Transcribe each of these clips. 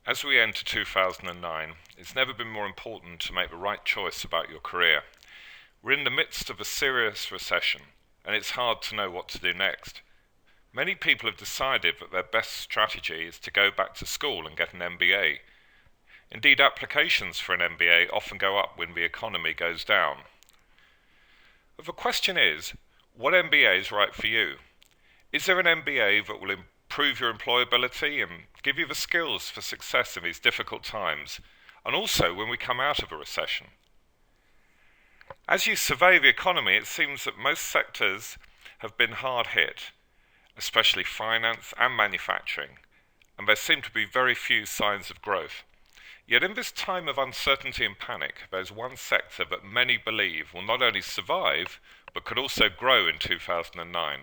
As we enter 2009, it's never been more important to make the right choice about your career. We're in the midst of a serious recession, and it's hard to know what to do next. Many people have decided that their best strategy is to go back to school and get an MBA. Indeed, applications for an MBA often go up when the economy goes down. But the question is, what MBA is right for you? Is there an MBA that will improve your employability and give you the skills for success in these difficult times, and also when we come out of a recession? As you survey the economy, it seems that most sectors have been hard hit, especially finance and manufacturing, and there seem to be very few signs of growth. Yet in this time of uncertainty and panic, there's one sector that many believe will not only survive, but could also grow in 2009.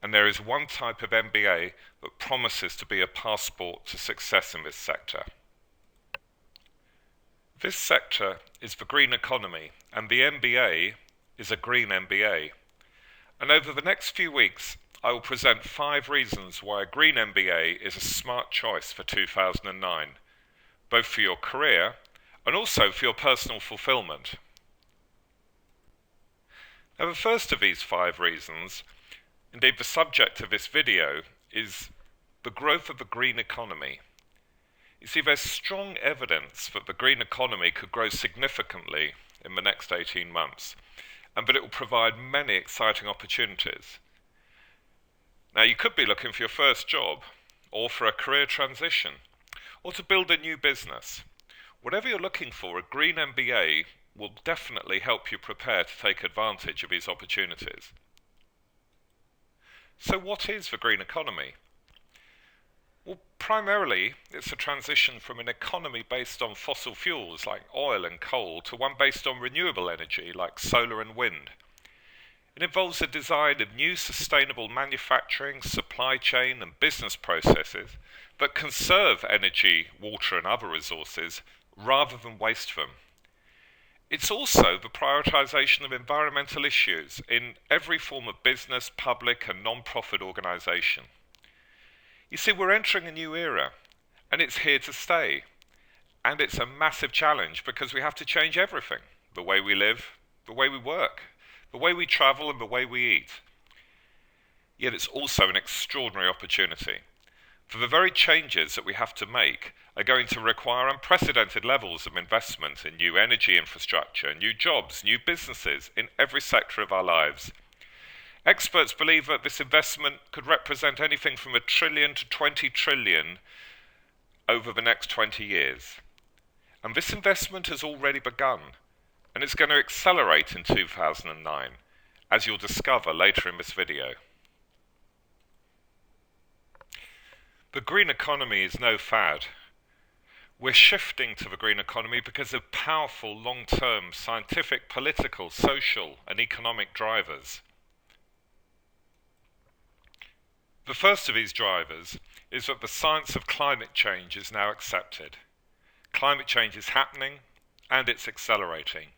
And there is one type of MBA that promises to be a passport to success in this sector. This sector is the green economy, and the MBA is a green MBA. And over the next few weeks, I will present 5 reasons why a green MBA is a smart choice for 2009, both for your career and also for your personal fulfillment. Now, the first of these 5 reasons, indeed the subject of this video, is the growth of the green economy. You see, there's strong evidence that the green economy could grow significantly in the next 18 months, and that it will provide many exciting opportunities. Now, you could be looking for your first job, or for a career transition, or to build a new business. Whatever you're looking for, a green MBA will definitely help you prepare to take advantage of these opportunities. So what is the green economy? Well, primarily, it's a transition from an economy based on fossil fuels like oil and coal to one based on renewable energy like solar and wind. It involves the design of new sustainable manufacturing, supply chain and business processes that conserve energy, water and other resources rather than waste them. It's also the prioritization of environmental issues in every form of business, public and non-profit organization. You see, we're entering a new era, and it's here to stay. And it's a massive challenge because we have to change everything: the way we live, the way we work, the way we travel and the way we eat. Yet it's also an extraordinary opportunity. For the very changes that we have to make are going to require unprecedented levels of investment in new energy infrastructure, new jobs, new businesses in every sector of our lives. Experts believe that this investment could represent anything from $1 trillion to $20 trillion over the next 20 years. And this investment has already begun, and it's going to accelerate in 2009, as you'll discover later in this video. The green economy is no fad. We're shifting to the green economy because of powerful long-term scientific, political, social and economic drivers. The first of these drivers is that the science of climate change is now accepted. Climate change is happening and it's accelerating.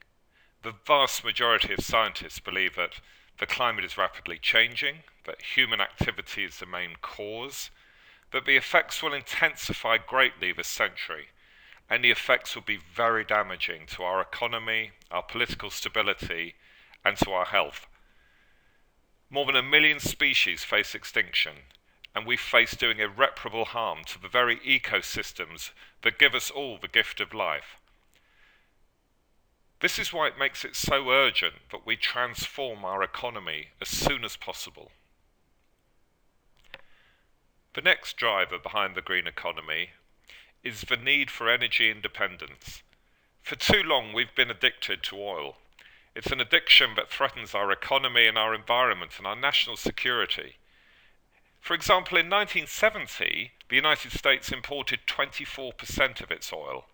The vast majority of scientists believe that the climate is rapidly changing, that human activity is the main cause, that the effects will intensify greatly this century, and the effects will be very damaging to our economy, our political stability, and to our health. More than 1 million species face extinction, and we face doing irreparable harm to the very ecosystems that give us all the gift of life. This is why it makes it so urgent that we transform our economy as soon as possible. The next driver behind the green economy is the need for energy independence. For too long we've been addicted to oil. It's an addiction that threatens our economy and our environment and our national security. For example, in 1970, the United States imported 24% of its oil.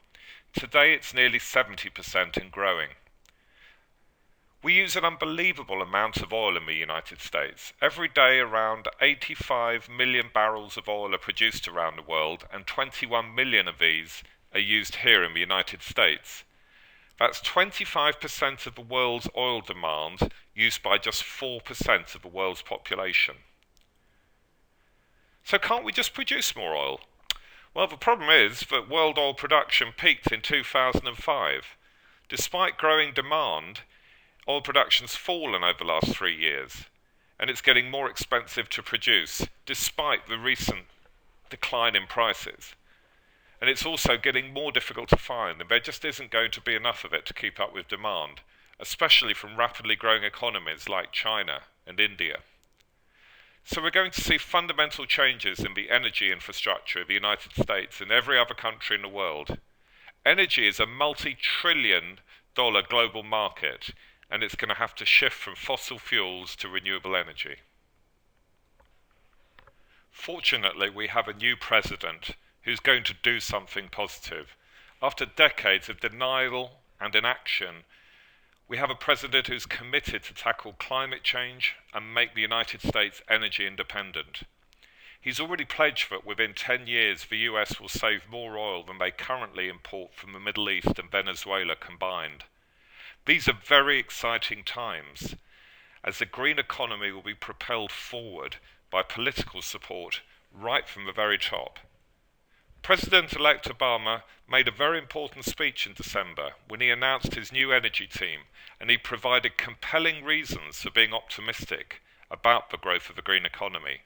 Today it's nearly 70% and growing. We use an unbelievable amount of oil in the United States. Every day around 85 million barrels of oil are produced around the world, and 21 million of these are used here in the United States. That's 25% of the world's oil demand, used by just 4% of the world's population. So can't we just produce more oil? Well, the problem is that world oil production peaked in 2005. Despite growing demand, oil production's fallen over the last 3 years, and it's getting more expensive to produce, despite the recent decline in prices. And it's also getting more difficult to find, and there just isn't going to be enough of it to keep up with demand, especially from rapidly growing economies like China and India. So we're going to see fundamental changes in the energy infrastructure of the United States and every other country in the world. Energy is a multi-trillion-dollar global market, and it's going to have to shift from fossil fuels to renewable energy. Fortunately, we have a new president who's going to do something positive. After decades of denial and inaction, we have a president who's committed to tackle climate change and make the United States energy independent. He's already pledged that within 10 years the US will save more oil than they currently import from the Middle East and Venezuela combined. These are very exciting times, as the green economy will be propelled forward by political support right from the very top. President-elect Obama made a very important speech in December when he announced his new energy team, and he provided compelling reasons for being optimistic about the growth of the green economy.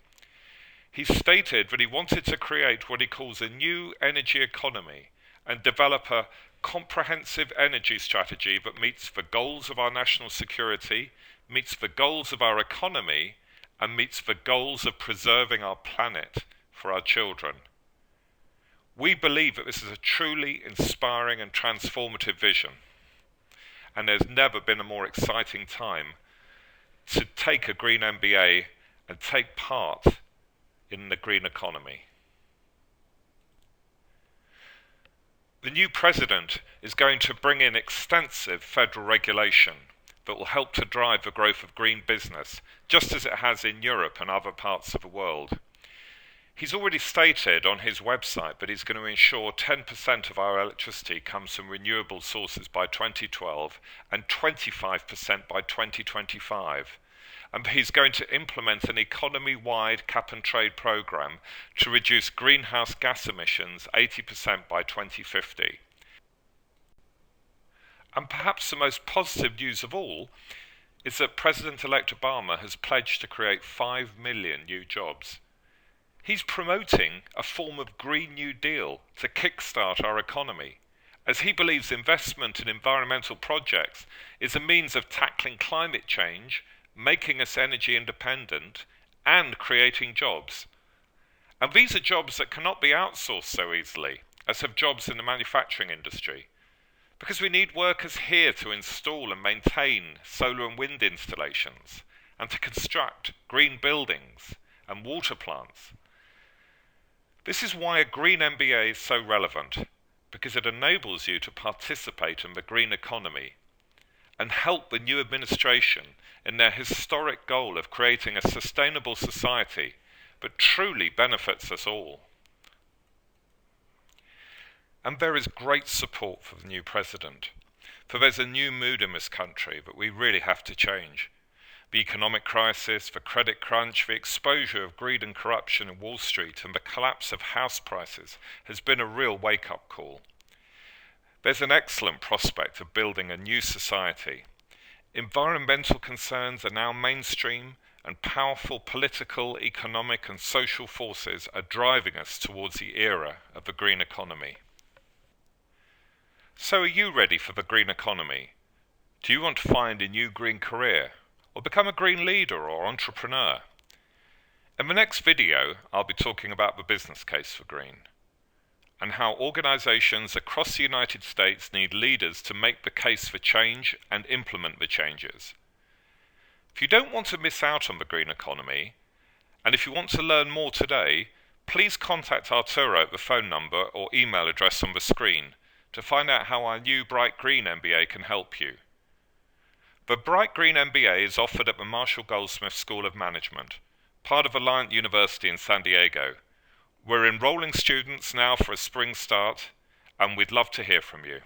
He stated that he wanted to create what he calls a new energy economy and develop a comprehensive energy strategy that meets the goals of our national security, meets the goals of our economy, and meets the goals of preserving our planet for our children. We believe that this is a truly inspiring and transformative vision, and there's never been a more exciting time to take a green MBA and take part in the green economy. The new president is going to bring in extensive federal regulation that will help to drive the growth of green business, just as it has in Europe and other parts of the world. He's already stated on his website that he's going to ensure 10% of our electricity comes from renewable sources by 2012 and 25% by 2025. And he's going to implement an economy-wide cap-and-trade program to reduce greenhouse gas emissions 80% by 2050. And perhaps the most positive news of all is that President-elect Obama has pledged to create 5 million new jobs. He's promoting a form of Green New Deal to kickstart our economy, as he believes investment in environmental projects is a means of tackling climate change, making us energy independent, and creating jobs. And these are jobs that cannot be outsourced so easily, as have jobs in the manufacturing industry, because we need workers here to install and maintain solar and wind installations, and to construct green buildings and water plants. This is why a green MBA is so relevant, because it enables you to participate in the green economy and help the new administration in their historic goal of creating a sustainable society that truly benefits us all. And there is great support for the new president, for there's a new mood in this country that we really have to change. The economic crisis, the credit crunch, the exposure of greed and corruption in Wall Street, and the collapse of house prices has been a real wake-up call. There's an excellent prospect of building a new society. Environmental concerns are now mainstream, and powerful political, economic, and social forces are driving us towards the era of the green economy. So are you ready for the green economy? Do you want to find a new green career, or become a green leader or entrepreneur? In the next video, I'll be talking about the business case for green, and how organizations across the United States need leaders to make the case for change and implement the changes. If you don't want to miss out on the green economy, and if you want to learn more today, please contact Arturo at the phone number or email address on the screen to find out how our new Bright Green MBA can help you. The Bright Green MBA is offered at the Marshall Goldsmith School of Management, part of Alliant University in San Diego. We're enrolling students now for a spring start, and we'd love to hear from you.